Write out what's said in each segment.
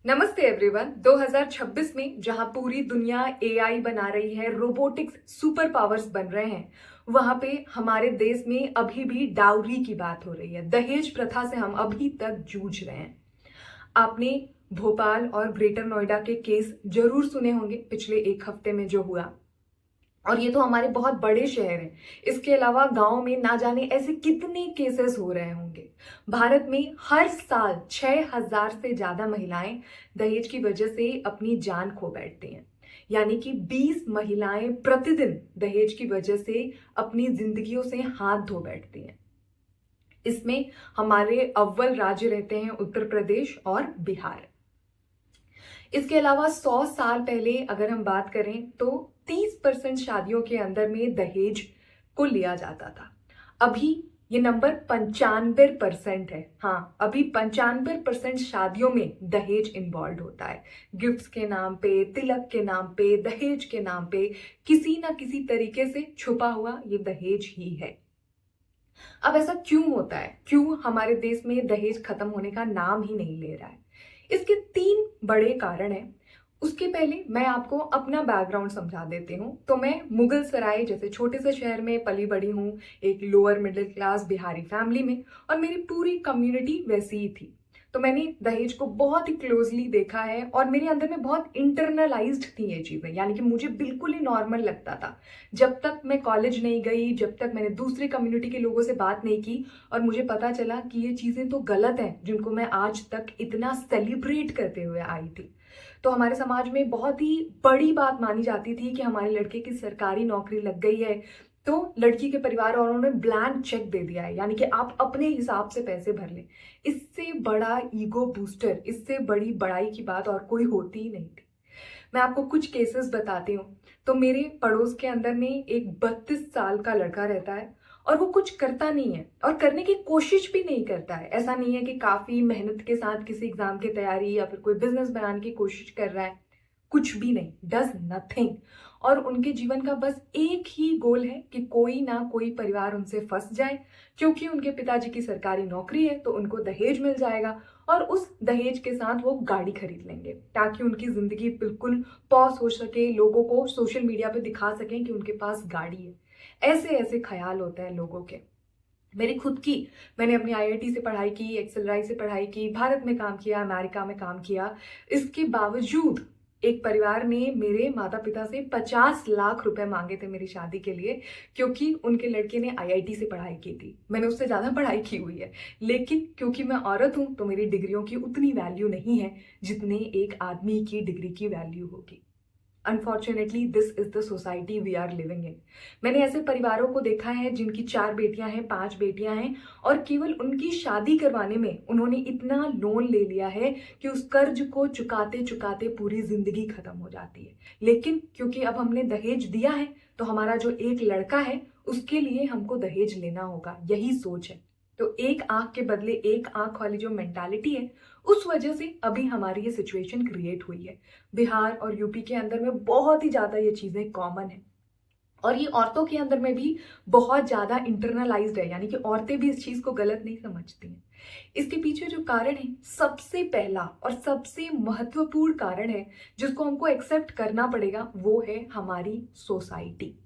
नमस्ते एवरीवन। 2026 में जहां पूरी दुनिया एआई बना रही है, रोबोटिक्स सुपर पावर्स बन रहे हैं, वहां पे हमारे देश में अभी भी डाउरी की बात हो रही है। दहेज प्रथा से हम अभी तक जूझ रहे हैं। आपने भोपाल और ग्रेटर नोएडा के केस जरूर सुने होंगे पिछले एक हफ्ते में जो हुआ, और ये तो हमारे बहुत बड़े शहर हैं। इसके अलावा गांव में ना जाने ऐसे कितने केसेस हो रहे होंगे। भारत में हर साल 6,000 से ज्यादा महिलाएं दहेज की वजह से अपनी जान खो बैठती हैं। यानी कि 20 महिलाएं प्रतिदिन दहेज की वजह से अपनी जिंदगियों से हाथ धो बैठती हैं। इसमें हमारे अव्वल राज्य रहते हैं उत्तर प्रदेश और बिहार। इसके अलावा 100 साल पहले अगर हम बात करें तो 30% शादियों के अंदर में दहेज को लिया जाता था। अभी ये नंबर 95% है। हाँ, अभी 95% शादियों में दहेज इन्वॉल्व होता है। गिफ्ट्स के नाम पे, तिलक के नाम पे, दहेज के नाम पे किसी ना किसी तरीके से छुपा हुआ ये दहेज ही है। अब ऐसा क्यों होता है? क्यों हमारे देश में दहेज खत्म होने का नाम ही नहीं ले रहा है? इसके 3 बड़े कारण हैं। उसके पहले मैं आपको अपना बैकग्राउंड समझा देती हूँ। तो मैं मुगल सराय जैसे छोटे से शहर में पली बड़ी हूँ, एक lower middle class Bihari family में, और मेरी पूरी कम्युनिटी वैसी ही थी। तो मैंने दहेज को बहुत ही क्लोजली देखा है और मेरे अंदर में बहुत इंटरनलाइज्ड थी ये चीजें। यानी कि मुझे बिल्कुल ही नॉर्मल लगता था जब तक मैं कॉलेज नहीं गई, जब तक मैंने दूसरी कम्युनिटी के लोगों से बात नहीं की और मुझे पता चला कि ये चीजें तो गलत हैं जिनको मैं आज तक इतना सेलिब्रेट करते हुए आई थी। तो हमारे समाज में बहुत ही बड़ी बात मानी जाती थी कि हमारे लड़के की सरकारी नौकरी लग गई है तो लड़की के परिवार वालों ने ब्लैंक चेक दे दिया है, यानी कि आप अपने हिसाब से पैसे भर लें। इससे बड़ा ईगो बूस्टर, इससे बड़ी बड़ाई की बात और कोई होती ही नहीं थी। मैं आपको कुछ केसेस बताती हूँ। तो मेरे पड़ोस के अंदर में एक 32 साल का लड़का रहता है और वो कुछ करता नहीं है और करने की कोशिश भी नहीं करता है। ऐसा नहीं है कि काफी मेहनत के साथ किसी एग्जाम की तैयारी या फिर कोई बिजनेस बनाने की कोशिश कर रहा है, कुछ भी नहीं, डज नथिंग। और उनके जीवन का बस एक ही गोल है कि कोई ना कोई परिवार उनसे फंस जाए, क्योंकि उनके पिताजी की सरकारी नौकरी है तो उनको दहेज मिल जाएगा और उस दहेज के साथ वो गाड़ी खरीद लेंगे ताकि उनकी जिंदगी बिल्कुल पॉज हो सके, लोगों को सोशल मीडिया पे दिखा सकें कि उनके पास गाड़ी है। ऐसे ऐसे ख्याल होते हैं लोगों के। मेरी खुद की, मैंने अपनी आईआईटी से पढ़ाई की, एक्सेलराई से पढ़ाई की, भारत में काम किया, अमेरिका में काम किया। इसके बावजूद एक परिवार ने मेरे माता पिता से 50 लाख रुपए मांगे थे मेरी शादी के लिए, क्योंकि उनके लड़के ने आईआईटी से पढ़ाई की थी। मैंने उससे ज्यादा पढ़ाई की हुई है, लेकिन क्योंकि मैं औरत हूं तो मेरी डिग्रियों की उतनी वैल्यू नहीं है जितने एक आदमी की डिग्री की वैल्यू होगी। Unfortunately this is the society we are living in. मैंने ऐसे परिवारों को देखा है जिनकी 4 बेटियां हैं, 5 बेटियां हैं, और केवल उनकी शादी करवाने में उन्होंने इतना लोन ले लिया है कि उस कर्ज को चुकाते चुकाते पूरी जिंदगी खत्म हो जाती है। लेकिन क्योंकि अब हमने दहेज दिया है तो हमारा जो एक लड़का है उसके लिए हमको दहेज लेना होगा, यही सोच है। तो एक आंख के बदले एक आंख वाली जो मेंटालिटी है, उस वजह से अभी हमारी ये सिचुएशन क्रिएट हुई है। बिहार और यूपी के अंदर में बहुत ही ज्यादा ये चीजें कॉमन है और ये औरतों के अंदर में भी बहुत ज्यादा इंटरनलाइज्ड है, यानी कि औरतें भी इस चीज को गलत नहीं समझती हैं। इसके पीछे जो कारण है, सबसे पहला और सबसे महत्वपूर्ण कारण है जिसको हमको एक्सेप्ट करना पड़ेगा, वो है हमारी सोसाइटी।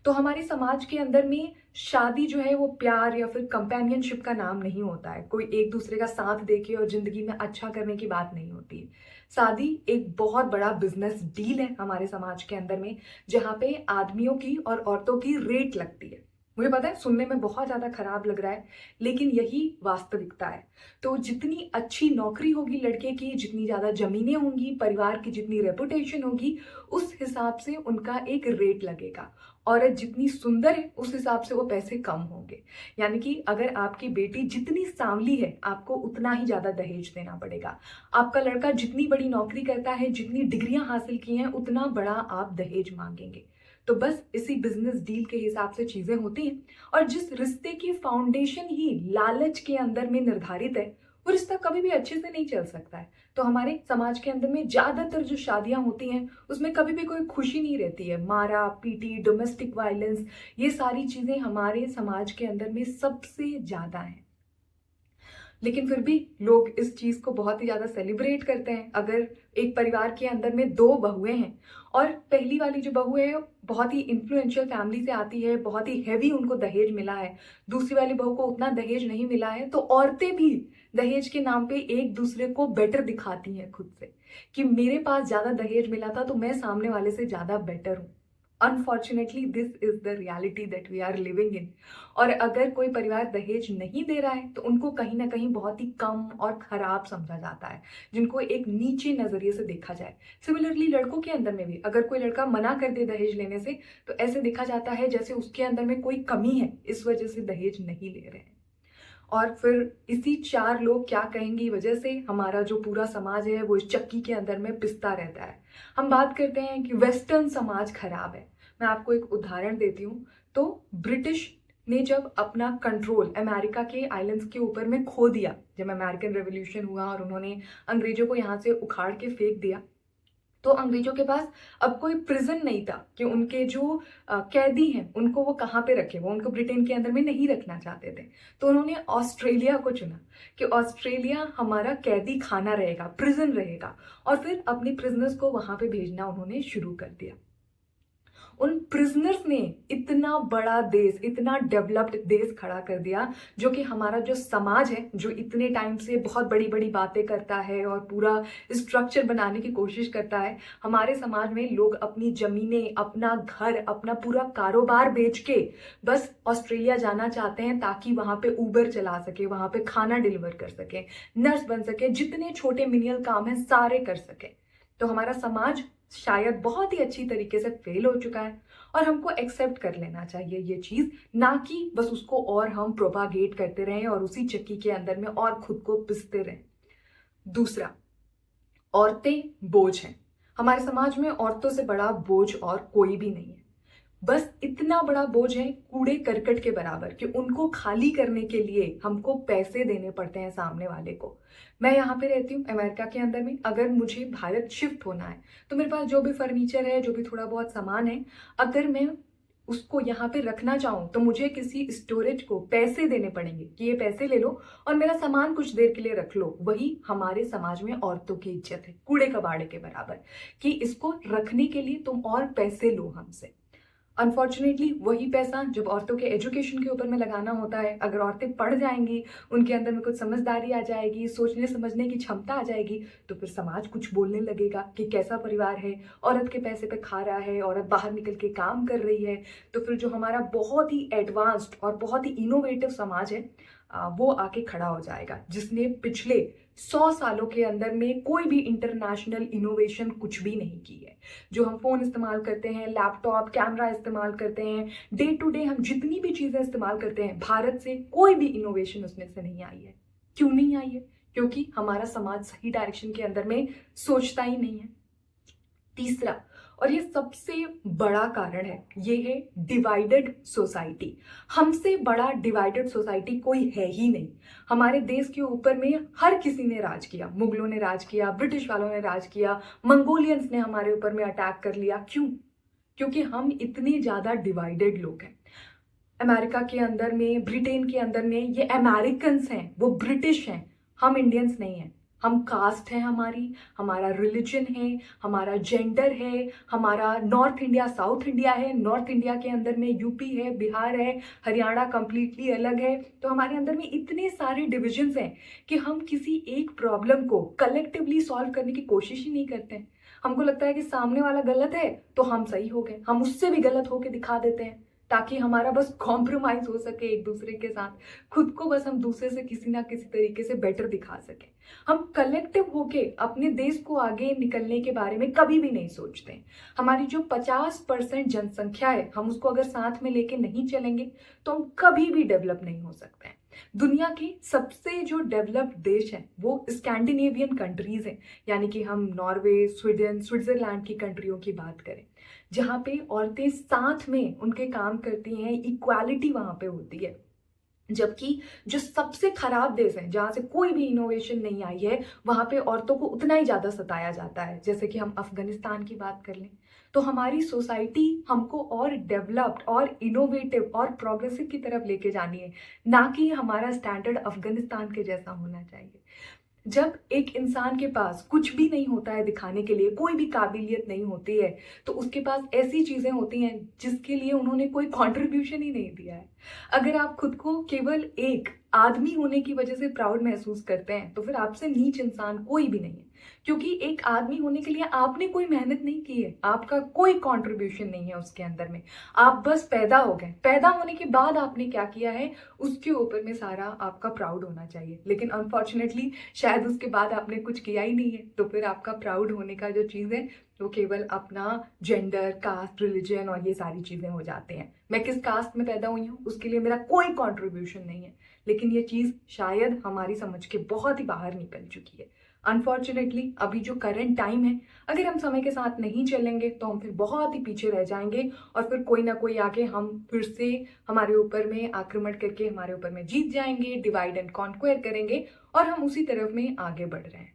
तो हमारे समाज के अंदर में शादी जो है वो प्यार या फिर कंपेनियनशिप का नाम नहीं होता है। कोई एक दूसरे का साथ देके और जिंदगी में अच्छा करने की बात नहीं होती है। शादी एक बहुत बड़ा बिजनेस डील है हमारे समाज के अंदर में, जहाँ पे आदमियों की और औरतों की रेट लगती है। मुझे पता है सुनने में बहुत ज्यादा खराब लग रहा है, लेकिन यही वास्तविकता है। तो जितनी अच्छी नौकरी होगी लड़के की, जितनी ज्यादा जमीनें होंगी, परिवार की जितनी रेपुटेशन होगी, उस हिसाब से उनका एक रेट लगेगा। औरत जितनी सुंदर है उस हिसाब से वो पैसे कम होंगे। यानी कि अगर आपकी बेटी जितनी सांवली है आपको उतना ही ज्यादा दहेज देना पड़ेगा। आपका लड़का जितनी बड़ी नौकरी करता है, जितनी डिग्रियां हासिल की हैं, उतना बड़ा आप दहेज मांगेंगे। तो बस इसी बिजनेस डील के हिसाब से चीजें होती हैं। और जिस रिश्ते की फाउंडेशन ही लालच के अंदर में निर्धारित है, वो रिश्ता कभी भी अच्छे से नहीं चल सकता है। तो हमारे समाज के अंदर में ज्यादातर जो शादियां होती हैं उसमें कभी भी कोई खुशी नहीं रहती है। मारा पीटी, डोमेस्टिक वायलेंस, ये सारी चीजें हमारे समाज के अंदर में सबसे ज्यादा है। लेकिन फिर भी लोग इस चीज को बहुत ही ज्यादा सेलिब्रेट करते हैं। अगर एक परिवार के अंदर में दो बहुएं हैं और पहली वाली जो बहू है बहुत ही इन्फ्लुएंशियल फैमिली से आती है, बहुत ही हैवी उनको दहेज मिला है, दूसरी वाली बहू को उतना दहेज नहीं मिला है, तो औरतें भी दहेज के नाम पे एक दूसरे को बेटर दिखाती हैं खुद से कि मेरे पास ज्यादा दहेज मिला था तो मैं सामने वाले से ज्यादा बेटर हूं। Unfortunately this is the reality that we are living in. और अगर कोई परिवार दहेज नहीं दे रहा है तो उनको कहीं ना कहीं बहुत ही कम और खराब समझा जाता है, जिनको एक नीचे नजरिए से देखा जाए। सिमिलरली लड़कों के अंदर में भी अगर कोई लड़का मना कर दे दहेज लेने से तो ऐसे देखा जाता है जैसे उसके अंदर में कोई कमी है, इस वजह से दहेज नहीं ले रहे हैं। और फिर इसी चार लोग क्या कहेंगे वजह से हमारा जो पूरा समाज है वो इस चक्की के अंदर में पिसता रहता है। हम बात करते हैं कि वेस्टर्न समाज खराब है। मैं आपको एक उदाहरण देती हूँ। तो ब्रिटिश ने जब अपना कंट्रोल अमेरिका के आइलैंड्स के ऊपर में खो दिया, जब अमेरिकन रेवोल्यूशन हुआ और उन्होंने अंग्रेजों को यहाँ से उखाड़ के फेंक दिया, तो अंग्रेजों के पास अब कोई प्रिजन नहीं था कि उनके जो कैदी हैं उनको वो कहाँ पे रखे। वो उनको ब्रिटेन के अंदर में नहीं रखना चाहते थे, तो उन्होंने ऑस्ट्रेलिया को चुना कि ऑस्ट्रेलिया हमारा कैदी खाना रहेगा, प्रिजन रहेगा। और फिर अपने प्रिजनर्स को वहां पे भेजना उन्होंने शुरू कर दिया। उन प्रिजनर्स ने इतना बड़ा देश, इतना डेवलप्ड देश खड़ा कर दिया, जो कि हमारा जो समाज है जो इतने टाइम से बहुत बड़ी बड़ी बातें करता है और पूरा स्ट्रक्चर बनाने की कोशिश करता है। हमारे समाज में लोग अपनी जमीनें, अपना घर, अपना पूरा कारोबार बेच के बस ऑस्ट्रेलिया जाना चाहते हैं ताकि वहां पे उबर चला सके, वहां पे खाना डिलीवर कर सके, नर्स बन सके, जितने छोटे मिनियल काम है सारे कर सके। तो हमारा समाज शायद बहुत ही अच्छी तरीके से फेल हो चुका है और हमको एक्सेप्ट कर लेना चाहिए ये चीज, ना कि बस उसको और हम प्रोपागेट करते रहें और उसी चक्की के अंदर में और खुद को पिसते रहें। दूसरा, औरतें बोझ हैं। हमारे समाज में औरतों से बड़ा बोझ और कोई भी नहीं है। बस इतना बड़ा बोझ है कूड़े करकट के बराबर कि उनको खाली करने के लिए हमको पैसे देने पड़ते हैं सामने वाले को। मैं यहाँ पे रहती हूँ अमेरिका के अंदर में। अगर मुझे भारत शिफ्ट होना है तो मेरे पास जो भी फर्नीचर है, जो भी थोड़ा बहुत सामान है, अगर मैं उसको यहाँ पे रखना चाहूँ तो मुझे किसी स्टोरेज को पैसे देने पड़ेंगे कि ये पैसे ले लो और मेरा सामान कुछ देर के लिए रख लो। वही हमारे समाज में औरतों की इज्जत है, कूड़े कबाड़े के बराबर, कि इसको रखने के लिए तुम और पैसे लो हमसे। अनफॉर्चुनेटली वही पैसा जब औरतों के एजुकेशन के ऊपर में लगाना होता है, अगर औरतें पढ़ जाएंगी, उनके अंदर में कुछ समझदारी आ जाएगी, सोचने समझने की क्षमता आ जाएगी, तो फिर समाज कुछ बोलने लगेगा कि कैसा परिवार है, औरत के पैसे पे खा रहा है, औरत बाहर निकल के काम कर रही है। तो फिर जो हमारा बहुत ही एडवांस्ड और बहुत ही इनोवेटिव समाज है वो आके खड़ा हो जाएगा, जिसने पिछले 100 सालों के अंदर में कोई भी इंटरनेशनल इनोवेशन कुछ भी नहीं की है। जो हम फोन इस्तेमाल करते हैं, लैपटॉप, कैमरा इस्तेमाल करते हैं, डे टू डे हम जितनी भी चीजें इस्तेमाल करते हैं, भारत से कोई भी इनोवेशन उसमें से नहीं आई है। क्यों नहीं आई है? क्योंकि हमारा समाज सही डायरेक्शन के अंदर में सोचता ही नहीं है। तीसरा, और ये सबसे बड़ा कारण है, ये है डिवाइडेड सोसाइटी। हमसे बड़ा डिवाइडेड सोसाइटी कोई है ही नहीं। हमारे देश के ऊपर में हर किसी ने राज किया। मुगलों ने राज किया, ब्रिटिश वालों ने राज किया, मंगोलियंस ने हमारे ऊपर में अटैक कर लिया। क्यों? क्योंकि हम इतने ज्यादा डिवाइडेड लोग हैं। अमेरिका के अंदर में, ब्रिटेन के अंदर में ये अमेरिकन्स हैं, वो ब्रिटिश हैं, हम इंडियंस नहीं हैं। हम कास्ट है, हमारा रिलीजन है, हमारा जेंडर है, हमारा नॉर्थ इंडिया साउथ इंडिया है, नॉर्थ इंडिया के अंदर में यूपी है, बिहार है, हरियाणा कंप्लीटली अलग है। तो हमारे अंदर में इतने सारे डिविजन्स हैं कि हम किसी एक प्रॉब्लम को कलेक्टिवली सॉल्व करने की कोशिश ही नहीं करते हैं। हमको लगता है कि सामने वाला गलत है तो हम सही हो गए, हम उससे भी गलत होके दिखा देते हैं ताकि हमारा बस कॉम्प्रोमाइज हो सके एक दूसरे के साथ, खुद को बस हम दूसरे से किसी ना किसी तरीके से बेटर दिखा सके। हम कलेक्टिव होके अपने देश को आगे निकलने के बारे में कभी भी नहीं सोचते। हमारी जो 50% जनसंख्या है, हम उसको अगर साथ में लेके नहीं चलेंगे तो हम कभी भी डेवलप नहीं हो सकते हैं। दुनिया के सबसे जो डेवलप्ड देश हैं वो स्कैंडिनेवियन कंट्रीज हैं, यानी कि हम नॉर्वे, स्वीडन, स्विट्जरलैंड की कंट्रियों की बात करें, जहाँ पे औरतें साथ में उनके काम करती हैं, इक्वालिटी वहां पे होती है। जबकि जो सबसे खराब देश है जहां से कोई भी इनोवेशन नहीं आई है, वहां पे औरतों को उतना ही ज्यादा सताया जाता है। जैसे कि हम अफगानिस्तान की बात कर लें, तो हमारी सोसाइटी हमको और डेवलप्ड और इनोवेटिव और प्रोग्रेसिव की तरफ लेके जानी है, ना कि हमारा स्टैंडर्ड अफगानिस्तान के जैसा होना चाहिए। जब एक इंसान के पास कुछ भी नहीं होता है दिखाने के लिए, कोई भी काबिलियत नहीं होती है, तो उसके पास ऐसी चीजें होती हैं जिसके लिए उन्होंने कोई कंट्रीब्यूशन ही नहीं दिया है। अगर आप खुद को केवल एक आदमी होने की वजह से प्राउड महसूस करते हैं, तो फिर आपसे नीच इंसान कोई भी नहीं है। क्योंकि एक आदमी होने के लिए आपने कोई मेहनत नहीं की है, आपका कोई कंट्रीब्यूशन नहीं है उसके अंदर में। आप बस पैदा हो गए, पैदा होने के बाद आपने क्या किया है उसके ऊपर में सारा आपका प्राउड होना चाहिए। लेकिन अनफॉर्चुनेटली शायद उसके बाद आपने कुछ किया ही नहीं है, तो फिर आपका प्राउड होने का जो चीज़ है वो केवल अपना जेंडर, कास्ट, रिलीजन और ये सारी चीज़ें हो जाते हैं। मैं किस कास्ट में पैदा हुई हूँ उसके लिए मेरा कोई कंट्रीब्यूशन नहीं है, लेकिन ये चीज़ शायद हमारी समझ के बहुत ही बाहर निकल चुकी है। अनफॉर्चुनेटली अभी जो करंट टाइम है, अगर हम समय के साथ नहीं चलेंगे तो हम फिर बहुत ही पीछे रह जाएंगे, और फिर कोई ना कोई आके हम फिर से हमारे ऊपर में आक्रमण करके हमारे ऊपर में जीत जाएंगे, डिवाइड एंड कॉन्क्वेयर करेंगे, और हम उसी तरफ में आगे बढ़ रहे हैं।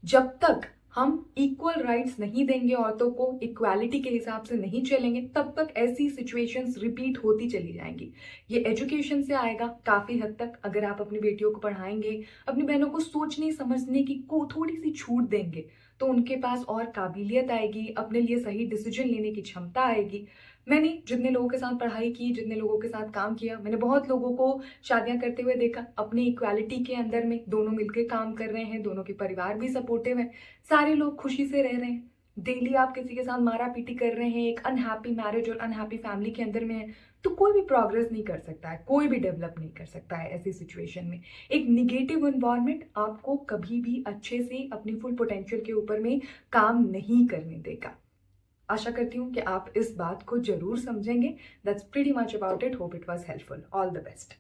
जब तक हम इक्वल राइट्स नहीं देंगे, औरतों को इक्वालिटी के हिसाब से नहीं चलेंगे, तब तक ऐसी सिचुएशंस रिपीट होती चली जाएंगी। ये एजुकेशन से आएगा काफी हद तक। अगर आप अपनी बेटियों को पढ़ाएंगे, अपनी बहनों को सोचने समझने की को थोड़ी सी छूट देंगे, तो उनके पास और काबिलियत आएगी, अपने लिए सही डिसीजन लेने की क्षमता आएगी। मैंने जितने लोगों के साथ पढ़ाई की, जितने लोगों के साथ काम किया, मैंने बहुत लोगों को शादियां करते हुए देखा। अपनी इक्वालिटी के अंदर में दोनों मिलकर काम कर रहे हैं, दोनों के परिवार भी सपोर्टिव है, सारे लोग खुशी से रह रहे हैं। डेली आप किसी के साथ मारा पीटी कर रहे हैं, एक अनहैप्पी मैरिज और अनहैप्पी फैमिली के अंदर में है, तो कोई भी प्रोग्रेस नहीं कर सकता है, कोई भी डेवलप नहीं कर सकता है। ऐसी सिचुएशन में एक निगेटिव एनवायरनमेंट आपको कभी भी अच्छे से अपनी फुल पोटेंशियल के ऊपर में काम नहीं करने देगा। आशा करती हूँ कि आप इस बात को जरूर समझेंगे। That's pretty much about it. Hope it was helpful. All the best.